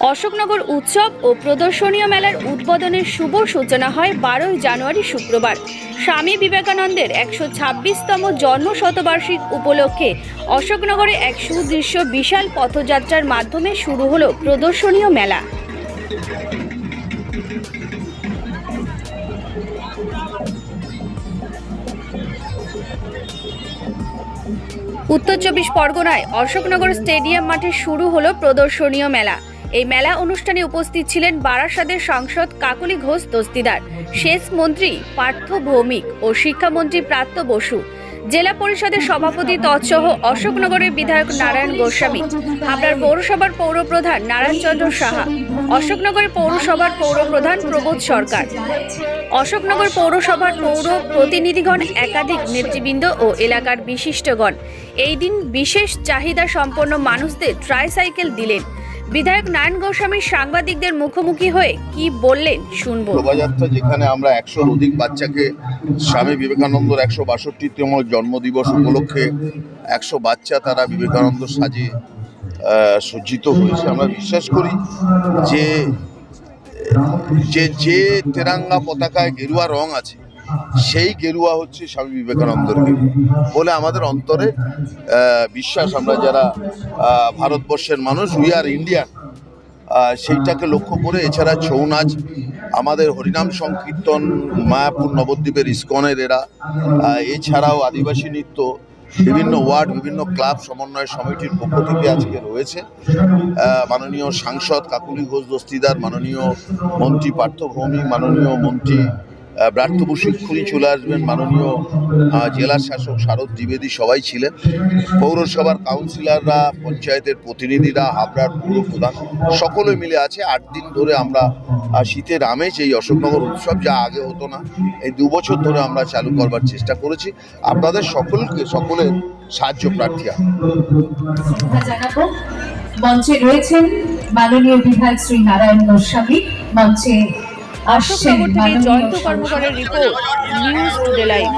অশোকনগর উৎসব ও প্রদর্শনীয় মেলার উদ্বোধনের শুভ সূচনা হয় 12 জানুয়ারি শুক্রবার। স্বামী বিবেকানন্দের 126তম জন্ম শতবার্ষিকী উপলক্ষে অশোকনগরে এক সুদৃশ্য বিশাল পথযাত্রার মাধ্যমে শুরু হলো প্রদর্শনীয় মেলা। উত্তর 24 পরগনায় অশোকনগর স্টেডিয়াম মাঠে শুরু হলো প্রদর্শনীয় মেলা। এই মেলা অনুষ্ঠানে উপস্থিত ছিলেন বারাসাতের সাংসদ কাকলি ঘোষ দস্তিদার, সেচ মন্ত্রী পার্থ ভৌমিক ও শিক্ষামন্ত্রী প্রাত্য বসু, জেলা পরিষদের সভাপতি তৎসহ অশোকনগরের বিধায়ক নারায়ণ গোস্বামী, হাবড়ার পৌরসভার পৌরপ্রধান নারায়ণচন্দ্র সাহা, অশোকনগরের পৌরসভার পৌরপ্রধান প্রবোধ সরকার, অশোকনগর পৌরসভার পৌর প্রতিনিধিগণ, একাধিক নেতৃবৃন্দ ও এলাকার বিশিষ্টগণ এই দিন বিশেষ চাহিদা সম্পন্ন মানুষদের ট্রাইসাইকেল দিলেন। বিধায়ক নারায়ণ গোস্বামী সাংবাদিকদের মুখোমুখি হয়ে কি বললেন শুনবো। শোভাযাত্রা যেখানে আমরা 100-র অধিক বাচ্চাকে স্বামী বিবেকানন্দর 162তম জন্মদিবস উপলক্ষে 100 বাচ্চা তারা বিবেকানন্দ সাজে সজ্জিত হয়েছে। আমরা বিশ্বাস করি যে যে তেরাঙ্গা পতাকায় গেরুয়া রং আছে সেই গেরুয়া হচ্ছে স্বামী বিবেকানন্দের গেরুয়া বলে আমাদের অন্তরে বিশ্বাস। আমরা যারা ভারতবর্ষের মানুষ, উই আর ইন্ডিয়ান, সেইটাকে লক্ষ্য করে এছাড়া ছৌ নাচ, আমাদের হরিনাম সংকীর্তন, মায়াপুর নবদ্বীপের ইস্কনের এরা, এছাড়াও আদিবাসী নৃত্য, বিভিন্ন ওয়ার্ড, বিভিন্ন ক্লাব সমন্বয় সমিতির পক্ষ থেকে আজকে রয়েছে। মাননীয় সাংসদ কাকলি ঘোষ দস্তিদার, মাননীয় মন্ত্রী পার্থ ভৌমিক, মাননীয় মন্ত্রী প্রাত্য বসু এক্ষুনি চলে আসবেন, মাননীয় জেলা শাসক শারদ দ্বিবেদী সবাই ছিলেন, পৌরসভার কাউন্সিলররা, পঞ্চায়েতের প্রতিনিধিরা, হাবড়ার পৌরপ্রধান সকলে মিলে আছে। 8 দিন ধরে আমরা শীতের আমেজ এই অশোকনগর উৎসব, যা আগে হতো না, এই 2 বছর ধরে আমরা চালু করবার চেষ্টা করেছি। আপনাদের সকলের সাহায্য প্রার্থী। মঞ্চে রয়েছেন মাননীয় বিধায়ক শ্রী নারায়ণ গোস্বামী, মঞ্চে অশোকনগর থেকে জয়ন্ত কর্মকারের রিপোর্ট, নিউজ টুডে লাইভ।